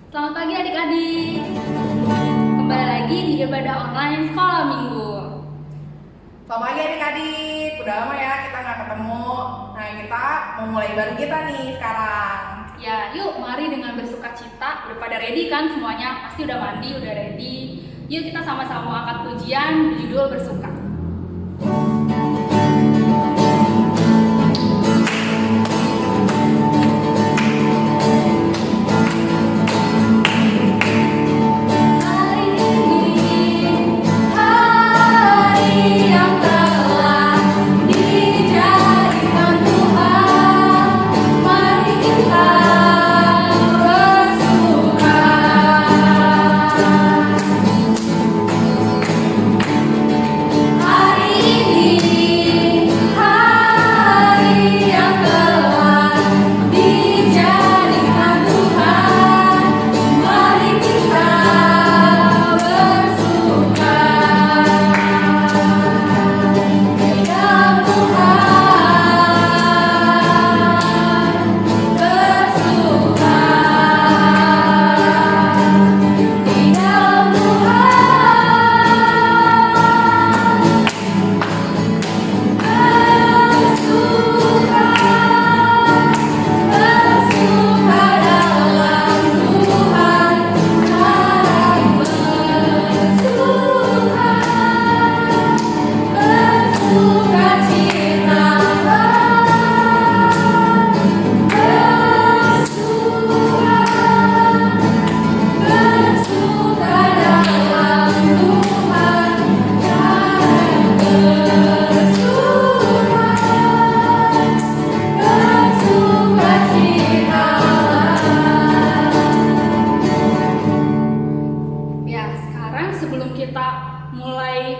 Selamat pagi adik-adik. Kembali lagi di ibadah online sekolah minggu. Selamat pagi adik-adik. Udah lama ya kita nggak ketemu. Nah kita mau mulai baru kita nih sekarang. Ya, yuk mari dengan bersuka cita. Udah pada ready kan semuanya? Pasti udah mandi, udah ready. Yuk kita sama-sama angkat pujian berjudul bersuka.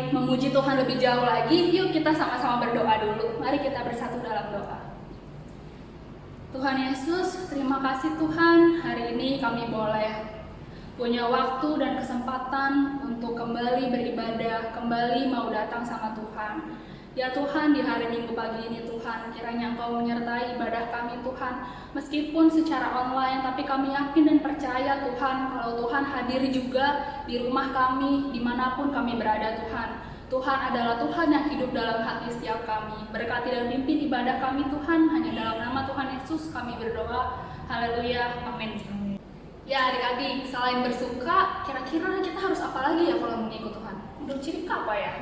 Memuji Tuhan lebih jauh lagi, yuk kita sama-sama berdoa dulu. Mari kita bersatu dalam doa. Tuhan Yesus, terima kasih Tuhan, hari ini kami boleh punya waktu dan kesempatan untuk kembali beribadah, kembali mau datang sama Tuhan. Ya Tuhan, di hari Minggu pagi ini Tuhan, kiranya Engkau menyertai ibadah kami Tuhan, meskipun secara online, tapi kami yakin dan percaya Tuhan, kalau Tuhan hadir juga di rumah kami, dimanapun kami berada Tuhan. Tuhan adalah Tuhan yang hidup dalam hati setiap kami. Berkati dan pimpin ibadah kami Tuhan, hanya dalam nama Tuhan Yesus kami berdoa. Haleluya, amin. Ya adik-adik, selain bersuka, kira-kira kita harus apa lagi ya kalau mengikut Tuhan? Menurut ciri apa ya?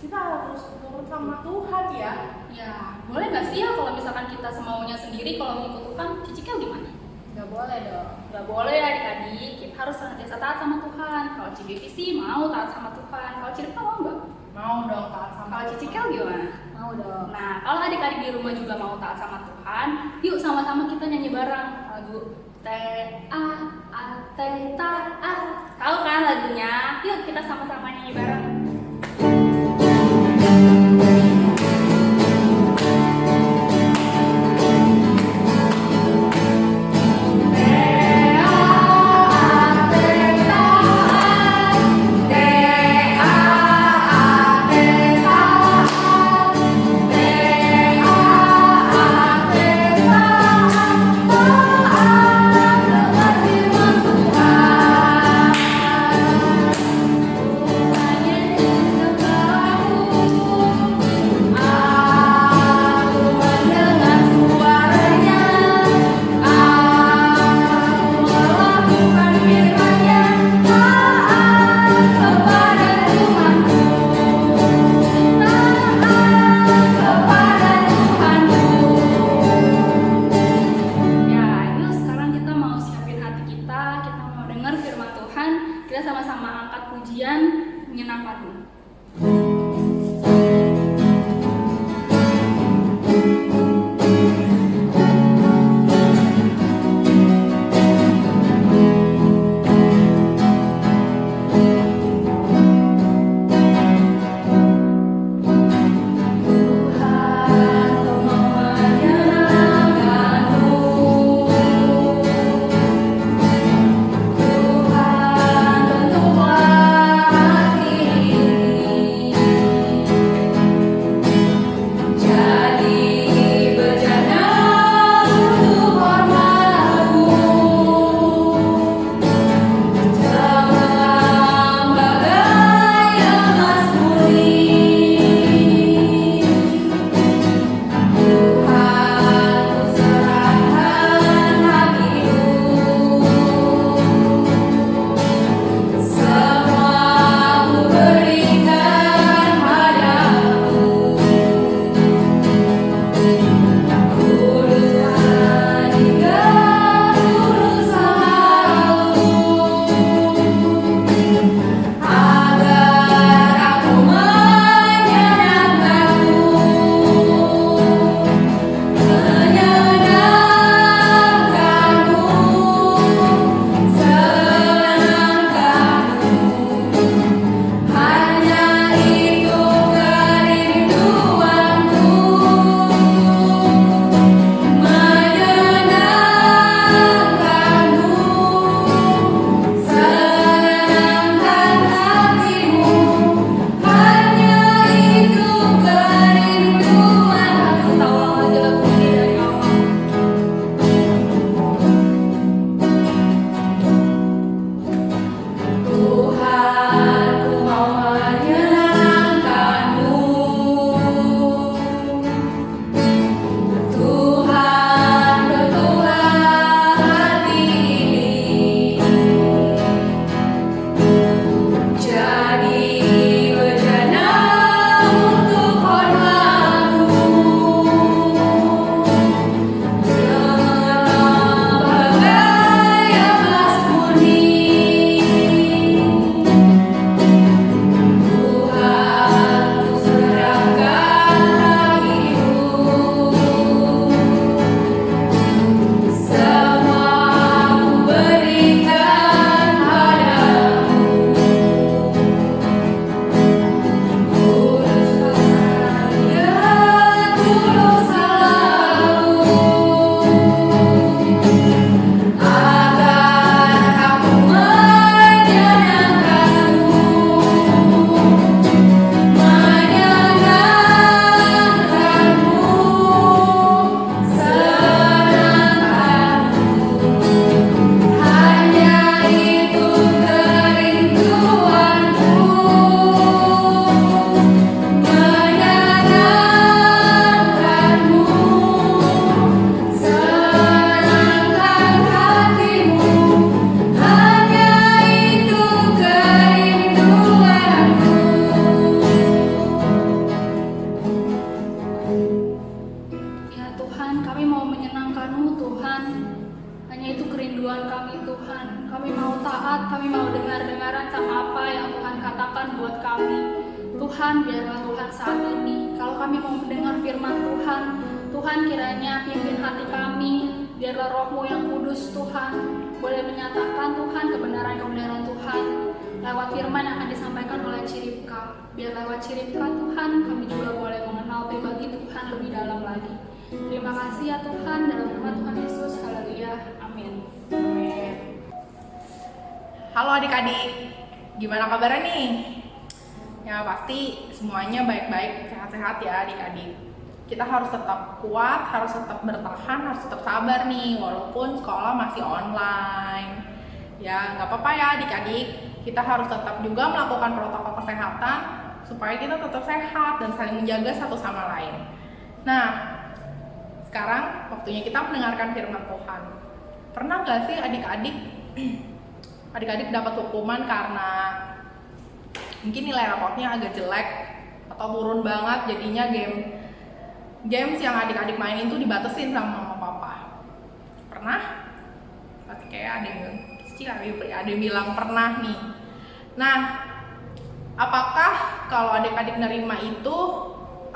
Kita harus nurut sama Tuhan ya. Ya, boleh nggak sih ya kalau misalkan kita semaunya sendiri kalau mengikut Tuhan? Ciciknya gimana? Nggak boleh dong. Nggak boleh ya adik-adik, kita harus senantiasa taat sama Tuhan. Kalau Cibipi sih mau taat sama Tuhan, kalau Cirika mau nggak? Mau dong taat sama Kalau Tuhan. Cicikel gimana? Mau dong. Nah, kalau adik-adik di rumah juga mau taat sama Tuhan, yuk sama-sama kita nyanyi bareng lagu T-A-A-T-Ta-A. Tahu kan lagunya? Yuk kita sama-sama nyanyi bareng. Kita sama-sama angkat pujian menyenangkanmu. Tuhan, bentuklah hati ini. Kami mau taat, kami mau dengar-dengaran sama apa yang Tuhan katakan buat kami. Tuhan, biarlah Tuhan saat ini, kalau kami mau mendengar firman Tuhan, Tuhan kiranya pimpin hati kami, biarlah Roh-Mu yang kudus Tuhan, boleh menyatakan Tuhan kebenaran-kebenaran Tuhan, lewat firman yang akan disampaikan oleh Ciripka. Biar lewat Ciripka Tuhan, kami juga boleh mengenal pribadi Tuhan lebih dalam lagi. Terima kasih ya Tuhan, dalam nama Tuhan Yesus, haleluya, amin. Amin. Halo adik-adik, gimana kabarnya nih? Ya pasti semuanya baik-baik, sehat-sehat ya adik-adik. Kita harus tetap kuat, harus tetap bertahan, harus tetap sabar nih, walaupun sekolah masih online. Ya nggak apa-apa ya adik-adik, kita harus tetap juga melakukan protokol kesehatan supaya kita tetap sehat dan saling menjaga satu sama lain. Nah, sekarang waktunya kita mendengarkan firman Tuhan. Pernah nggak sih adik-adik dapat hukuman karena mungkin nilai raportnya agak jelek atau turun banget, jadinya games yang adik-adik mainin tuh dibatasin sama mama papa? Pernah? Pasti kayak ada yang bilang pernah nih. Nah, apakah kalau adik-adik nerima itu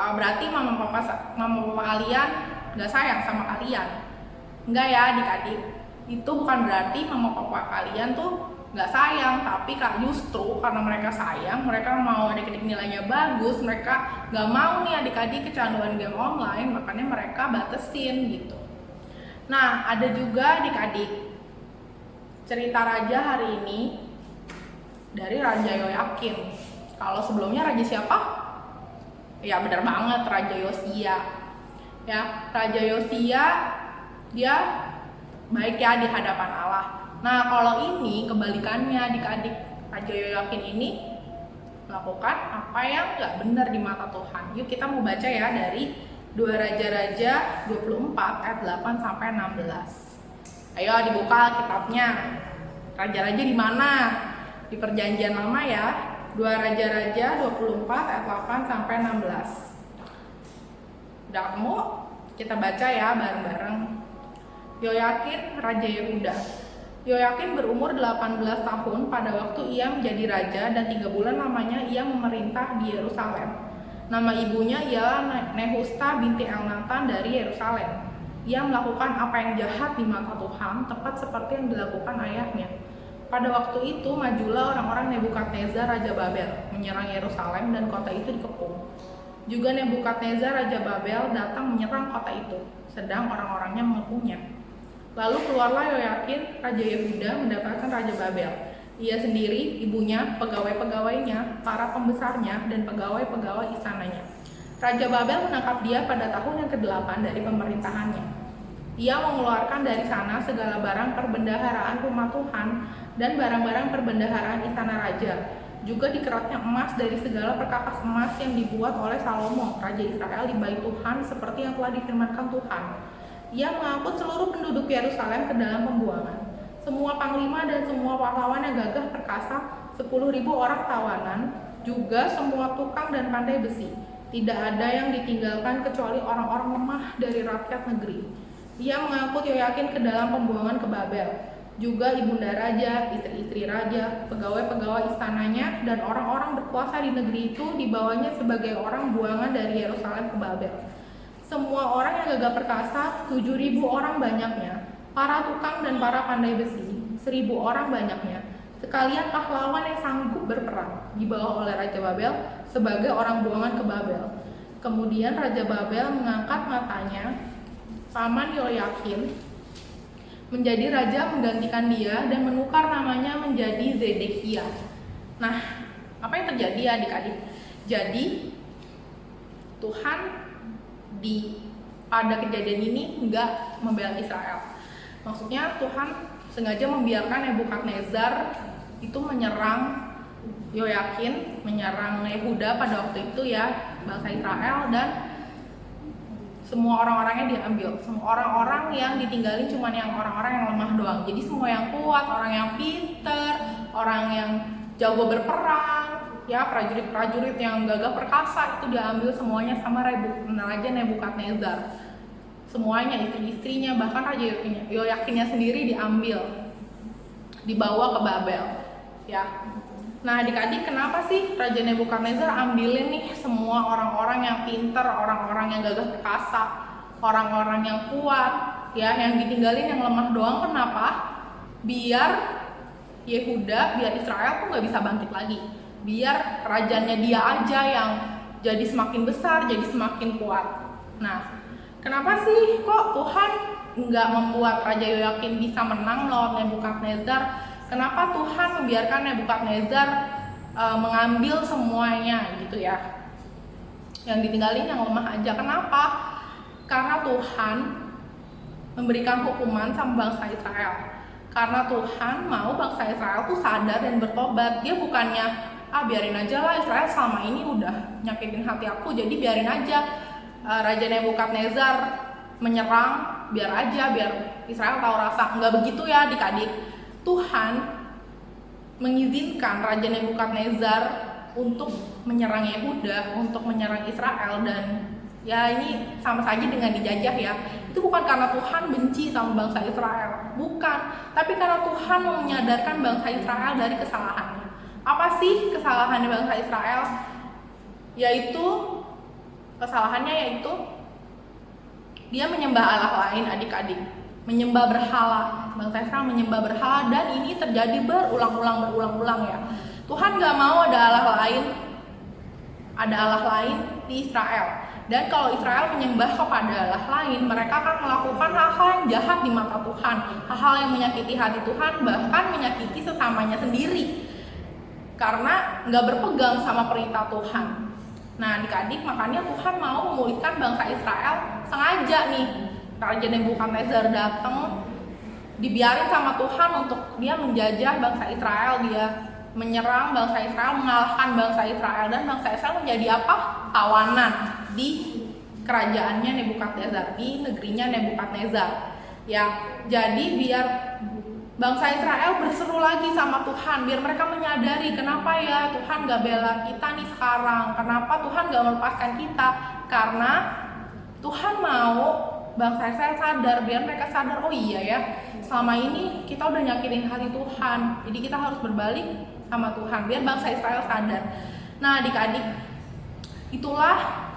berarti mama papa kalian nggak sayang sama kalian? Enggak ya adik-adik, itu bukan berarti mama papa kalian tuh nggak sayang, tapi justru karena mereka sayang, mereka mau adik-adik nilainya bagus, mereka nggak mau nih adik-adik kecanduan game online, makanya mereka batasin gitu. Nah, ada juga adik-adik cerita raja hari ini dari Raja Yoyakin. Kalau sebelumnya raja siapa? Ya benar banget, Raja Yosia. Ya, Raja Yosia dia baik ya di hadapan Allah. Nah, kalau ini kebalikannya adik-adik, Raja Yoyakin ini melakukan apa yang nggak benar di mata Tuhan. Yuk kita mau baca ya dari 2 Raja-Raja 24 ayat 8 sampai 16. Ayo dibuka kitabnya. Raja-raja di mana? Di Perjanjian Lama ya. 2 Raja-Raja 24 ayat 8 sampai 16. Udah ketemu? Kita baca ya bareng-bareng. Yoyakin, Raja Yehuda. Yoyakin berumur 18 tahun pada waktu ia menjadi raja dan 3 bulan lamanya ia memerintah di Yerusalem. Nama ibunya ialah Nehusta binti Elnatan dari Yerusalem. Ia melakukan apa yang jahat di mata Tuhan, tepat seperti yang dilakukan ayahnya. Pada waktu itu majulah orang-orang Nebukadnezar Raja Babel menyerang Yerusalem dan kota itu dikepung. Juga Nebukadnezar Raja Babel datang menyerang kota itu, sedang orang-orangnya mengepungnya. Lalu keluarlah Yoyakin, Raja Yehuda, mendapatkan Raja Babel. Ia sendiri, ibunya, pegawai-pegawainya, para pembesarnya, dan pegawai-pegawai istananya. Raja Babel menangkap dia pada tahun yang ke-8 dari pemerintahannya. Ia mengeluarkan dari sana segala barang perbendaharaan rumah Tuhan dan barang-barang perbendaharaan istana raja. Juga dikeratnya emas dari segala perkakas emas yang dibuat oleh Salomo, Raja Israel di bait Tuhan seperti yang telah difirmankan Tuhan. Ia mengangkut seluruh penduduk Yerusalem ke dalam pembuangan. Semua panglima dan semua pahlawan yang gagah perkasa, 10.000 orang tawanan, juga semua tukang dan pandai besi. Tidak ada yang ditinggalkan kecuali orang-orang lemah dari rakyat negeri. Ia mengangkut Yoyakin ke dalam pembuangan ke Babel. Juga ibunda raja, istri-istri raja, pegawai-pegawai istananya, dan orang-orang berkuasa di negeri itu dibawanya sebagai orang buangan dari Yerusalem ke Babel. Semua orang yang gagah perkasa, 7.000 orang banyaknya, para tukang dan para pandai besi, 1.000 orang banyaknya, sekalian pahlawan yang sanggup berperang, dibawa oleh Raja Babel sebagai orang buangan ke Babel. Kemudian Raja Babel mengangkat matanya, paman Yoyakin, menjadi raja menggantikan dia dan menukar namanya menjadi Zedekia. Nah, apa yang terjadi adik-adik? Jadi, Tuhan pada kejadian ini nggak membela Israel. Maksudnya Tuhan sengaja membiarkan Nebukadnezar itu menyerang Yoyakin, menyerang Yehuda pada waktu itu ya, bangsa Israel, dan semua orang-orangnya diambil. Semua orang-orang yang ditinggalin cuma yang orang-orang yang lemah doang. Jadi semua yang kuat, orang yang pinter, orang yang jago berperang, ya prajurit-prajurit yang gagah perkasa itu diambil semuanya sama Raja Nebukadnezar. Semuanya, istri-istrinya, bahkan Raja Yoyakinnya sendiri diambil. dibawa ke Babel, ya. Nah, adik-adik, kenapa sih Raja Nebukadnezar ambilin nih semua orang-orang yang pinter, orang-orang yang gagah perkasa, orang-orang yang kuat, ya, yang ditinggalin yang lemah doang? Kenapa? Biar Yehuda, biar Israel tuh nggak bisa bangkit lagi, biar kerajaannya dia aja yang jadi semakin besar, jadi semakin kuat. Nah, kenapa sih kok Tuhan nggak membuat Raja Yoyakim bisa menang melawan Nebukadnezar? Kenapa Tuhan membiarkan Nebukadnezar mengambil semuanya gitu ya? Yang ditinggalin yang lemah aja. Kenapa? Karena Tuhan memberikan hukuman sama bangsa Israel. Karena Tuhan mau bangsa Israel tuh sadar dan bertobat. Dia bukannya biarin aja lah, Israel selama ini udah nyakitin hati aku, jadi biarin aja Raja Nebukadnezar menyerang, biar aja, biar Israel tahu rasa. Nggak begitu ya adik-adik. Tuhan mengizinkan Raja Nebukadnezar untuk menyerang Yehuda, untuk menyerang Israel, dan ya ini sama saja dengan dijajah ya. Itu bukan karena Tuhan benci sama bangsa Israel, bukan, tapi karena Tuhan mau menyadarkan bangsa Israel dari kesalahannya. Apa sih kesalahannya bangsa Israel? Kesalahannya yaitu dia menyembah Allah lain, adik-adik, menyembah berhala. Bangsa Israel menyembah berhala, dan ini terjadi berulang-ulang ya. Tuhan gak mau ada Allah lain di Israel. Dan kalau Israel menyembah kepada Allah lain, mereka akan melakukan hal-hal yang jahat di mata Tuhan, hal-hal yang menyakiti hati Tuhan, bahkan menyakiti sesamanya sendiri, karena gak berpegang sama perintah Tuhan. Nah, adik-adik, makanya Tuhan mau memulihkan bangsa Israel. Sengaja nih Raja Nebukadnezar datang, dibiarin sama Tuhan untuk dia menjajah bangsa Israel, dia menyerang bangsa Israel, mengalahkan bangsa Israel, dan bangsa Israel menjadi apa? Tawanan di kerajaannya Nebukadnezar, di negerinya Nebukadnezar. Ya, jadi biar bangsa Israel berseru lagi sama Tuhan, biar mereka menyadari kenapa ya Tuhan gak bela kita nih sekarang, kenapa Tuhan gak melepaskan kita, karena Tuhan mau bangsa Israel sadar, biar mereka sadar, oh iya ya, selama ini kita udah nyakitin hati Tuhan, jadi kita harus berbalik sama Tuhan, biar bangsa Israel sadar. Nah adik-adik, itulah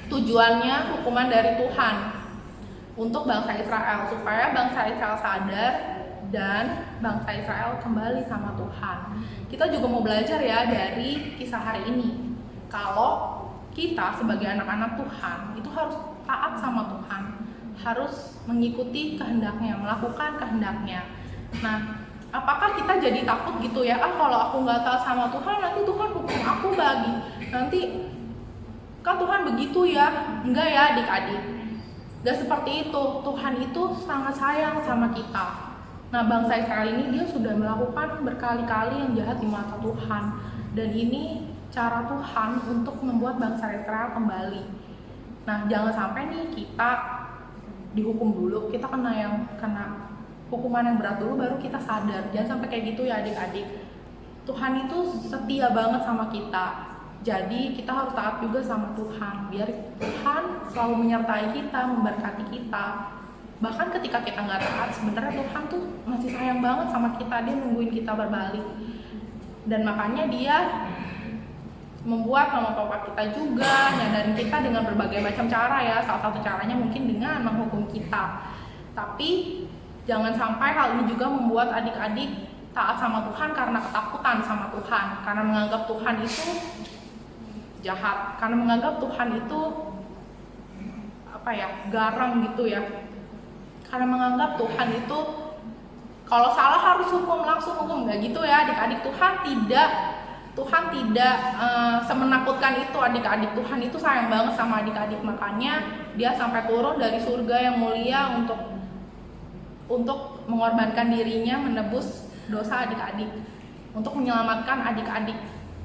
tujuannya hukuman dari Tuhan untuk bangsa Israel, supaya bangsa Israel sadar dan bangsa Israel kembali sama Tuhan. Kita juga mau belajar ya dari kisah hari ini, kalau kita sebagai anak-anak Tuhan itu harus taat sama Tuhan, harus mengikuti kehendaknya, melakukan kehendaknya. Nah, apakah kita jadi takut gitu ya, kalau aku nggak taat sama Tuhan, nanti Tuhan hukum aku lagi, nanti kan Tuhan begitu ya? Enggak ya adik-adik, gak seperti itu. Tuhan itu sangat sayang sama kita. Nah, bangsa Israel ini dia sudah melakukan berkali-kali yang jahat di mata Tuhan, dan ini cara Tuhan untuk membuat bangsa Israel kembali. Nah, jangan sampai nih kita dihukum dulu, kita kena hukuman yang berat dulu baru kita sadar. Jangan sampai kayak gitu ya adik-adik. Tuhan itu setia banget sama kita. Jadi kita harus taat juga sama Tuhan, biar Tuhan selalu menyertai kita, memberkati kita. Bahkan ketika kita nggak taat, sebenarnya Tuhan tuh masih sayang banget sama kita, dia nungguin kita berbalik. Dan makanya dia membuat mama papa kita juga nyadarin kita dengan berbagai macam cara ya. Salah satu caranya mungkin dengan menghukum kita. Tapi jangan sampai hal ini juga membuat adik-adik taat sama Tuhan karena ketakutan sama Tuhan, karena menganggap Tuhan itu jahat, karena menganggap Tuhan itu garang gitu ya, karena menganggap Tuhan itu kalau salah harus hukum, langsung hukum. Nggak gitu ya adik-adik. Tuhan tidak semenakutkan itu adik-adik. Tuhan itu sayang banget sama adik-adik, makanya dia sampai turun dari surga yang mulia untuk mengorbankan dirinya, menebus dosa adik-adik, untuk menyelamatkan adik-adik,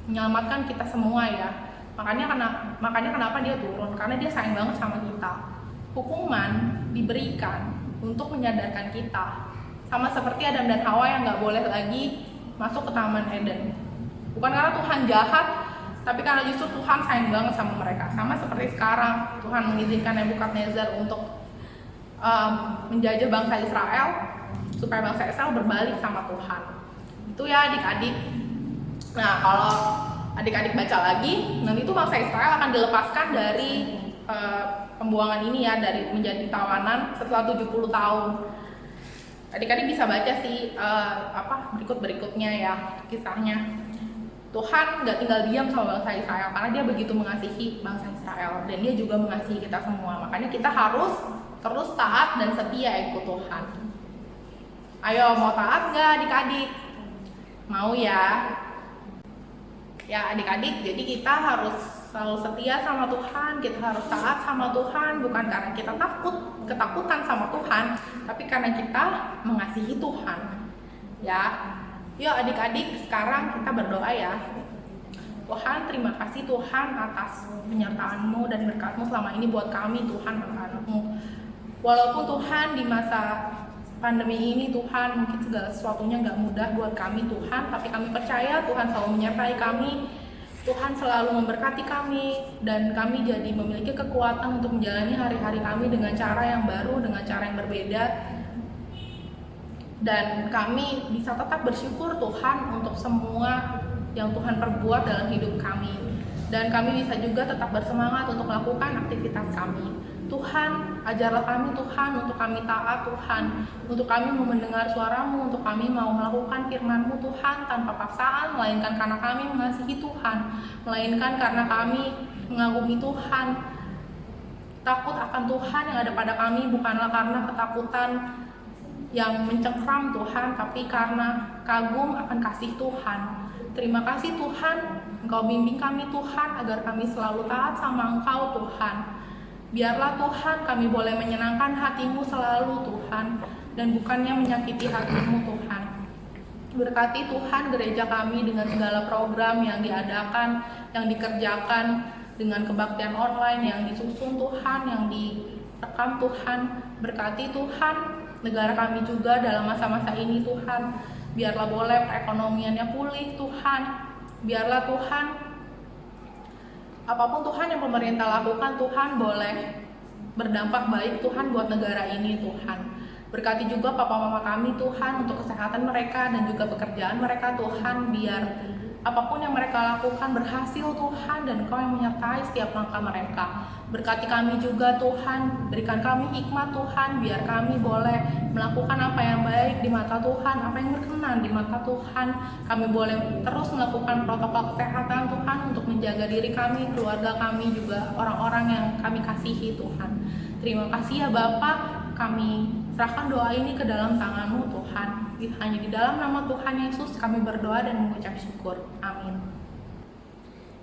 menyelamatkan kita semua ya. Makanya kenapa dia turun, karena dia sayang banget sama kita. Hukuman diberikan untuk menyadarkan kita, sama seperti Adam dan Hawa yang nggak boleh lagi masuk ke Taman Eden. Bukan karena Tuhan jahat, tapi karena justru Tuhan sayang banget sama mereka. Sama seperti sekarang Tuhan mengizinkan Nebukadnezar untuk menjajah bangsa Israel, supaya bangsa Israel berbalik sama Tuhan. Itu ya adik-adik. Nah, kalau adik-adik baca lagi, nanti tuh bangsa Israel akan dilepaskan dari pembuangan ini ya, dari menjadi tawanan setelah 70 tahun. Adik-adik bisa baca sih berikut-berikutnya ya kisahnya. Tuhan nggak tinggal diam sama bangsa Israel karena dia begitu mengasihi bangsa Israel dan dia juga mengasihi kita semua. Makanya kita harus terus taat dan setia ikut Tuhan. Ayo, mau taat nggak adik-adik? Mau ya? Ya adik-adik, jadi kita harus selalu setia sama Tuhan, kita harus taat sama Tuhan, bukan karena kita ketakutan sama Tuhan, tapi karena kita mengasihi Tuhan. Ya, yuk adik-adik, sekarang kita berdoa ya. Tuhan, terima kasih Tuhan atas penyertaan-Mu dan berkat-Mu selama ini buat kami Tuhan, anak-anak-Mu. Walaupun Tuhan di masa pandemi ini Tuhan mungkin segala sesuatunya nggak mudah buat kami Tuhan, tapi kami percaya Tuhan selalu menyertai kami, Tuhan selalu memberkati kami, dan kami jadi memiliki kekuatan untuk menjalani hari-hari kami dengan cara yang baru, dengan cara yang berbeda, dan kami bisa tetap bersyukur Tuhan untuk semua yang Tuhan perbuat dalam hidup kami, dan kami bisa juga tetap bersemangat untuk melakukan aktivitas kami. Tuhan, ajarlah kami Tuhan untuk kami taat Tuhan, untuk kami mau mendengar suara-Mu, untuk kami mau melakukan firman-Mu Tuhan tanpa paksaan, melainkan karena kami mengasihi Tuhan, melainkan karena kami mengagumi Tuhan. Takut akan Tuhan yang ada pada kami bukanlah karena ketakutan yang mencengkram Tuhan, tapi karena kagum akan kasih Tuhan. Terima kasih Tuhan, Engkau bimbing kami Tuhan agar kami selalu taat sama Engkau Tuhan. Biarlah Tuhan kami boleh menyenangkan hati-Mu selalu Tuhan, dan bukannya menyakiti hati-Mu Tuhan. Berkati Tuhan gereja kami dengan segala program yang diadakan, yang dikerjakan, dengan kebaktian online yang disusun Tuhan, yang direkam Tuhan. Berkati Tuhan negara kami juga dalam masa-masa ini Tuhan. Biarlah boleh perekonomiannya pulih Tuhan. Biarlah Tuhan apapun Tuhan yang pemerintah lakukan Tuhan boleh berdampak baik Tuhan buat negara ini Tuhan. Berkati juga papa mama kami Tuhan untuk kesehatan mereka dan juga pekerjaan mereka Tuhan, biar apapun yang mereka lakukan berhasil Tuhan, dan Engkau yang menyertai setiap langkah mereka. Berkati kami juga Tuhan, berikan kami hikmat Tuhan, biar kami boleh melakukan apa yang baik di mata Tuhan, apa yang berkenan di mata Tuhan. Kami boleh terus melakukan protokol kesehatan Tuhan untuk menjaga diri kami, keluarga kami, juga orang-orang yang kami kasihi Tuhan. Terima kasih ya Bapak, kami serahkan doa ini ke dalam tangan-Mu Tuhan. Hanya di dalam nama Tuhan Yesus kami berdoa dan mengucap syukur. Amin.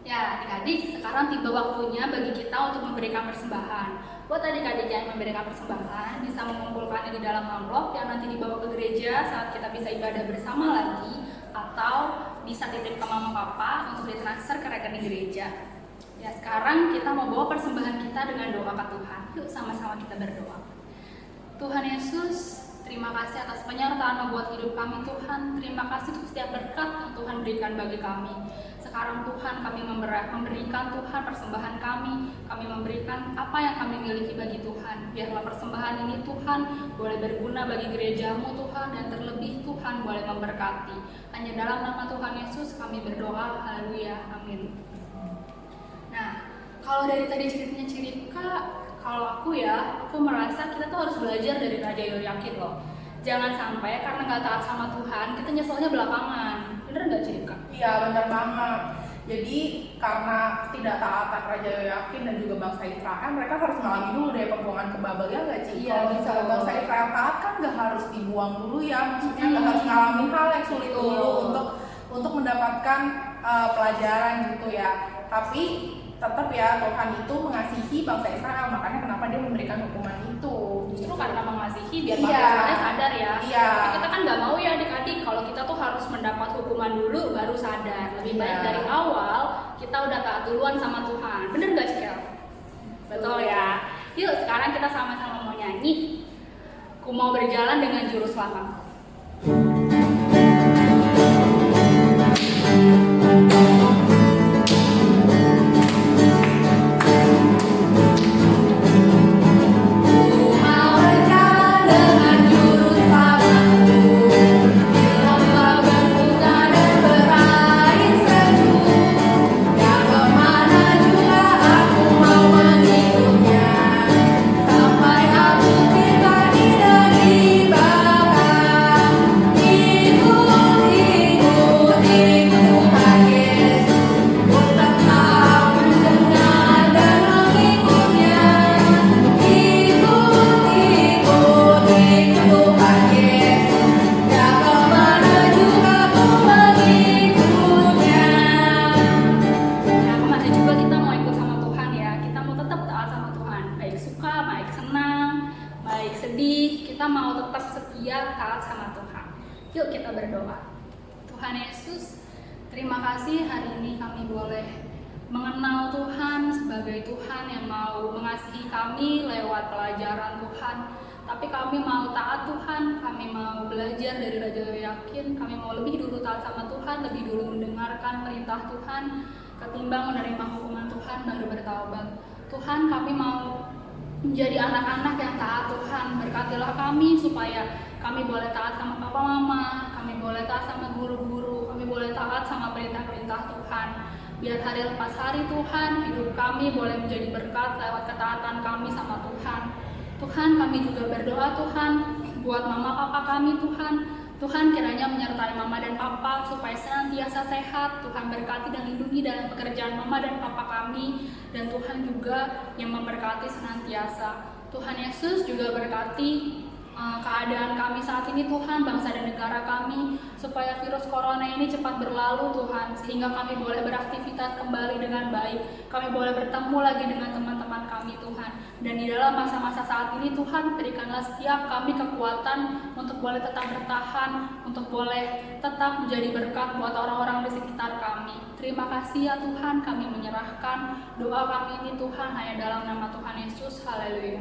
Ya adik-adik, sekarang tiba waktunya bagi kita untuk memberikan persembahan. Buat adik-adik yang memberikan persembahan, bisa mengumpulkannya di dalam amplop yang nanti dibawa ke gereja saat kita bisa ibadah bersama lagi, atau bisa titip ke mama papa untuk ditransfer ke rekening gereja. Ya sekarang kita mau bawa persembahan kita dengan doa ke Tuhan. Yuk sama-sama kita berdoa. Tuhan Yesus, terima kasih atas penyertaan-Mu buat hidup kami Tuhan. Terima kasih untuk setiap berkat yang Tuhan berikan bagi kami. Sekarang Tuhan kami memberikan Tuhan persembahan kami memberikan apa yang kami miliki bagi Tuhan. Biarlah persembahan ini Tuhan boleh berguna bagi gereja-Mu Tuhan, dan terlebih Tuhan boleh memberkati. Hanya dalam nama Tuhan Yesus kami berdoa, haleluya, amin. Nah, kalau dari tadi ceritanya Cirika, kalau aku merasa kita tuh harus belajar dari Raja Yoyakin loh. Jangan sampai karena nggak taat sama Tuhan, kita nyeselnya belakangan. Bener nggak Cirika? Iya benar banget. Jadi karena tidak taatan Raja Yoyakin dan juga bangsa Israel, mereka harus mengalami dulu deh pembuangan ke Babel, ya nggak Ci? Iya, kalau misalnya bangsa Israel taat kan nggak harus dibuang dulu ya, maksudnya nggak harus ngalamin hal yang sulit dulu untuk mendapatkan pelajaran gitu ya. Tapi tetap ya Tuhan itu mengasihi bangsa Israel, makanya kenapa Dia memberikan hukuman itu. Justru karena mengasihi biar bangsa Israel sadar ya. Iya. Tapi kita kan nggak mau ya adik-adik kalau kita tuh harus mendapat hukuman dulu baru sadar. Lebih baik dari awal kita udah taat duluan sama Tuhan. Bener nggak Cikel? Betul ya. Yuk sekarang kita sama-sama mau nyanyi. Ku mau berjalan dengan juru selamat. Dengan Tuhan Yesus, terima kasih hari ini kami boleh mengenal Tuhan sebagai Tuhan yang mau mengasihi kami lewat pelajaran Tuhan. Tapi kami mau taat Tuhan, kami mau belajar dari Raja Yoyakin, kami mau lebih dulu taat sama Tuhan, lebih dulu mendengarkan perintah Tuhan, ketimbang menerima hukuman Tuhan baru bertaubat. Tuhan, kami mau menjadi anak-anak yang taat Tuhan. Berkatilah kami supaya kami boleh taat sama papa mama, kami boleh taat sama guru-guru, kami boleh taat sama perintah-perintah Tuhan. Biar hari lepas hari Tuhan, hidup kami boleh menjadi berkat lewat ketaatan kami sama Tuhan. Tuhan, kami juga berdoa Tuhan buat mama papa kami Tuhan. Tuhan kiranya menyertai mama dan papa supaya senantiasa sehat. Tuhan berkati dan lindungi dalam pekerjaan mama dan papa kami. Dan Tuhan juga yang memberkati senantiasa. Tuhan Yesus juga berkati keadaan kami saat ini Tuhan, bangsa dan negara kami, supaya virus corona ini cepat berlalu Tuhan, sehingga kami boleh beraktivitas kembali dengan baik, kami boleh bertemu lagi dengan teman-teman kami Tuhan. Dan di dalam masa-masa saat ini Tuhan, berikanlah setiap kami kekuatan untuk boleh tetap bertahan, untuk boleh tetap menjadi berkat buat orang-orang di sekitar kami. Terima kasih ya Tuhan, kami menyerahkan doa kami ini Tuhan hanya dalam nama Tuhan Yesus. Haleluya.